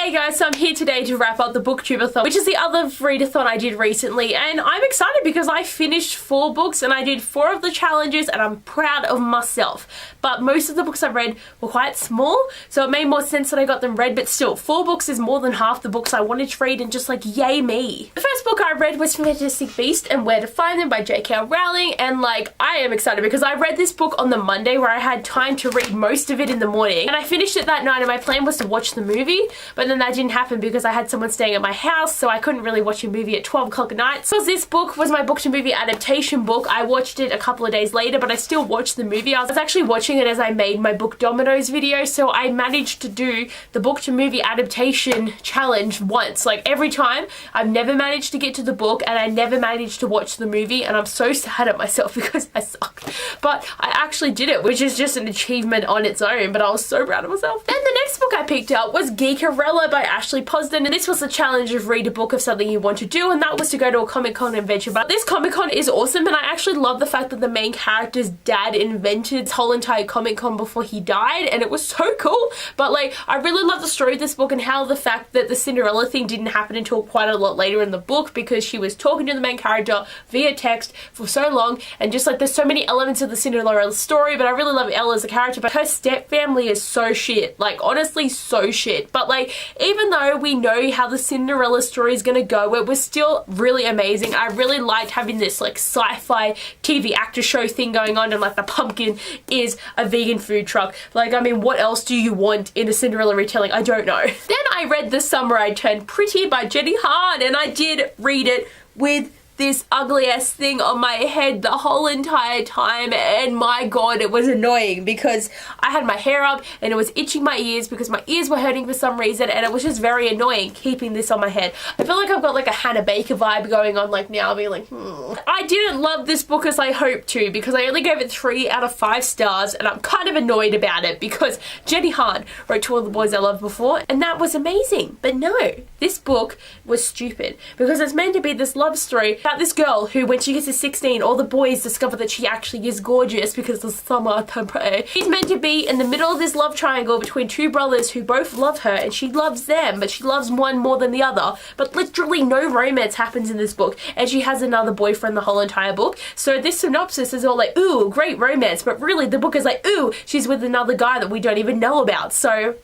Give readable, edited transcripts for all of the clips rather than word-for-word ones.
Hey guys, so I'm here today to wrap up the BookTubeAthon, which is the other readathon I did recently, and I'm excited because I finished 4 books and I did 4 of the challenges and I'm proud of myself. But most of the books I read were quite small, so it made more sense that I got them read, but still, 4 books is more than half the books I wanted to read, and just like, yay me. The first book I read was Fantastic Beasts and Where to Find Them by J.K. Rowling, and like, I am excited because I read this book on the Monday where I had time to read most of it in the morning, and I finished it that night, and my plan was to watch the movie, but then that didn't happen because I had someone staying at my house, so I couldn't really watch a movie at 12 o'clock at night. So this book was my book to movie adaptation book. I watched it a couple of days later, but I still watched the movie. I was actually watching it as I made my book dominoes video, so I managed to do the book to movie adaptation challenge once. Like every time, I've never managed to get to the book and I never managed to watch the movie, and I'm so sad at myself because I suck. But I actually did it, which is just an achievement on its own, but I was so proud of myself. Then the next book I picked up was Geekarella by Ashley Posden, and this was the challenge of read a book of something you want to do, and that was to go to a Comic-Con adventure. But this Comic-Con is awesome, and I actually love the fact that the main character's dad invented his whole entire Comic-Con before he died, and it was so cool. But like, I really love the story of this book and how the fact that the Cinderella thing didn't happen until quite a lot later in the book, because she was talking to the main character via text for so long, and just like, there's so many elements of the Cinderella story, but I really love Ella as a character, but her step family is so shit. Like, honestly, so shit. But like, even though we know how the Cinderella story is gonna go, it was still really amazing. I really liked having this like sci-fi TV actor show thing going on, and like the pumpkin is a vegan food truck. Like, I mean, what else do you want in a Cinderella retelling? I don't know. Then I read The Summer I Turned Pretty by Jenny Han, and I did read it with this ugly ass thing on my head the whole entire time, and my god, it was annoying because I had my hair up and it was itching my ears because my ears were hurting for some reason, and it was just very annoying keeping this on my head. I feel like I've got like a Hannah Baker vibe going on, like now being like, I didn't love this book as I hoped to, because I only gave it 3 out of 5 stars, and I'm kind of annoyed about it because Jenny Han wrote To All the Boys I Loved Before, and that was amazing. But no, this book was stupid because it's meant to be this love story about this girl who, when she gets to 16, all the boys discover that she actually is gorgeous because the summer turned pretty. She's meant to be in the middle of this love triangle between 2 brothers who both love her, and she loves them, but she loves one more than the other. But literally no romance happens in this book, and she has another boyfriend the whole entire book. So this synopsis is all like, ooh, great romance, but really the book is like, ooh, she's with another guy that we don't even know about. So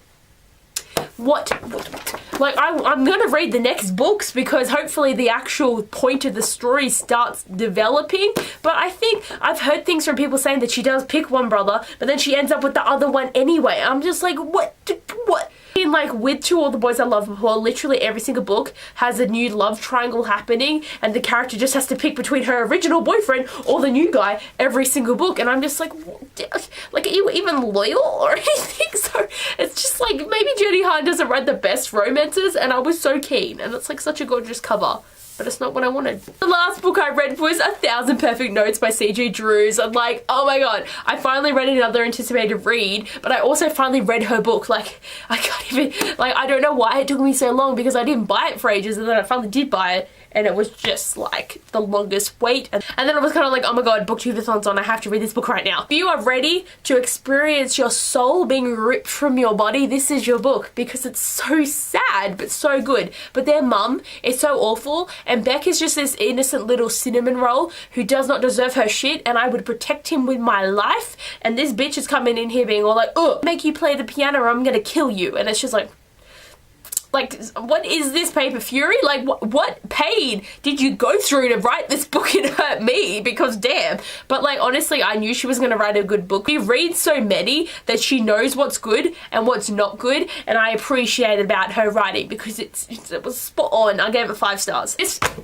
what? Like, I'm gonna read the next books because hopefully the actual point of the story starts developing. But I think I've heard things from people saying that she does pick one brother, but then she ends up with the other one anyway. I'm just like, what? In like with To All the Boys I Loved Before, literally every single book has a new love triangle happening, and the character just has to pick between her original boyfriend or the new guy every single book, and I'm just like, are you even loyal or anything? So it's just like, maybe Jenny Han doesn't write the best romances, and I was so keen, and it's like such a gorgeous cover, but it's not what I wanted. The last book I read was 1,000 Perfect Notes by C.J. Drews. I'm like, oh my god, I finally read another anticipated read, but I also finally read her book. Like, I can't even, like, I don't know why it took me so long because I didn't buy it for ages, and then I finally did buy it, and it was just like the longest wait. And then it was kind of like, oh my god, BookTubeAthon's on, I have to read this book right now. If you are ready to experience your soul being ripped from your body, this is your book, because it's so sad but so good. But their mum is so awful, and Beck is just this innocent little cinnamon roll who does not deserve her shit, and I would protect him with my life, and this bitch is coming in here being all like, oh, make you play the piano or I'm gonna kill you. And it's just like, what is this, Paper Fury? Like, what pain did you go through to write this book and hurt me? Because damn. But like, honestly, I knew she was going to write a good book. She reads so many that she knows what's good and what's not good, and I appreciate about her writing because it was spot on. I gave it 5 stars.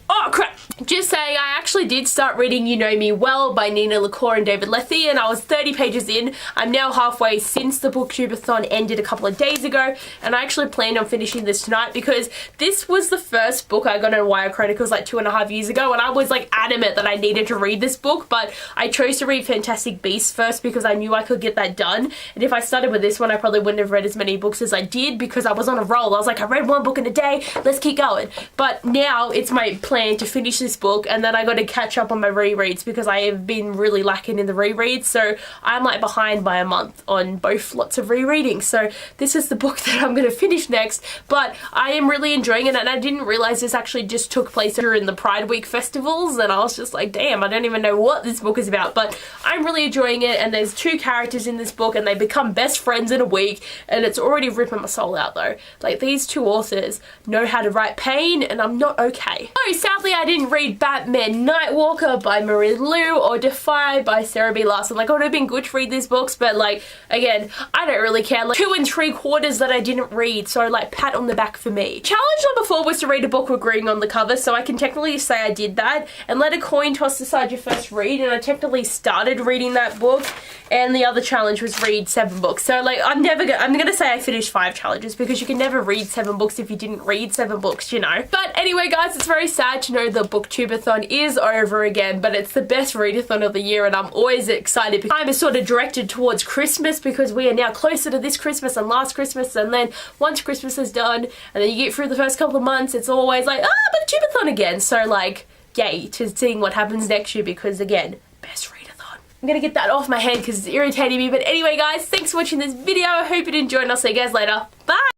Oh crap. Just saying, I actually did start reading You Know Me Well by Nina LaCour and David Lethy, and I was 30 pages in. I'm now halfway since the BookTubeAthon ended a couple of days ago, and I actually planned on finishing this tonight because this was the first book I got in Wire Chronicles like 2.5 years ago, and I was like adamant that I needed to read this book, but I chose to read Fantastic Beasts first because I knew I could get that done. And if I started with this one, I probably wouldn't have read as many books as I did because I was on a roll. I was like, I read 1 book in a day, let's keep going. But now it's my plan to finish this book, and then I got to catch up on my rereads because I have been really lacking in the rereads, so I'm like behind by a month on both lots of rereading. So this is the book that I'm going to finish next, but but I am really enjoying it, and I didn't realize this actually just took place during the Pride Week festivals, and I was just like, damn, I don't even know what this book is about, but I'm really enjoying it. And there's 2 characters in this book, and they become best friends in a week, and it's already ripping my soul out though. Like, these 2 authors know how to write pain, and I'm not okay. So sadly, I didn't read Batman Nightwalker by Marie Lu or Defy by Sarah B. Larson. Like, it would have been good to read these books, but like, again, I don't really care. Like, 2 3/4 that I didn't read, so like, pat on the back for me. Challenge number 4 was to read a book agreeing on the cover, so I can technically say I did that. And let a coin toss decide your first read, and I technically started reading that book. And the other challenge was read 7 books. So like, I'm gonna say I finished 5 challenges, because you can never read 7 books if you didn't read 7 books, you know. But anyway, guys, it's very sad to know the BookTubeAthon is over again, but it's the best readathon of the year, and I'm always excited because time is sort of directed towards Christmas, because we are now closer to this Christmas and last Christmas, and then once Christmas is done and then you get through the first couple of months, it's always like, BookTubeAthon again. So like, yay to seeing what happens next year, because again, best readathon. I'm gonna get that off my head because it's irritating me. But anyway, guys, thanks for watching this video. I hope you enjoyed, and I'll see you guys later. Bye!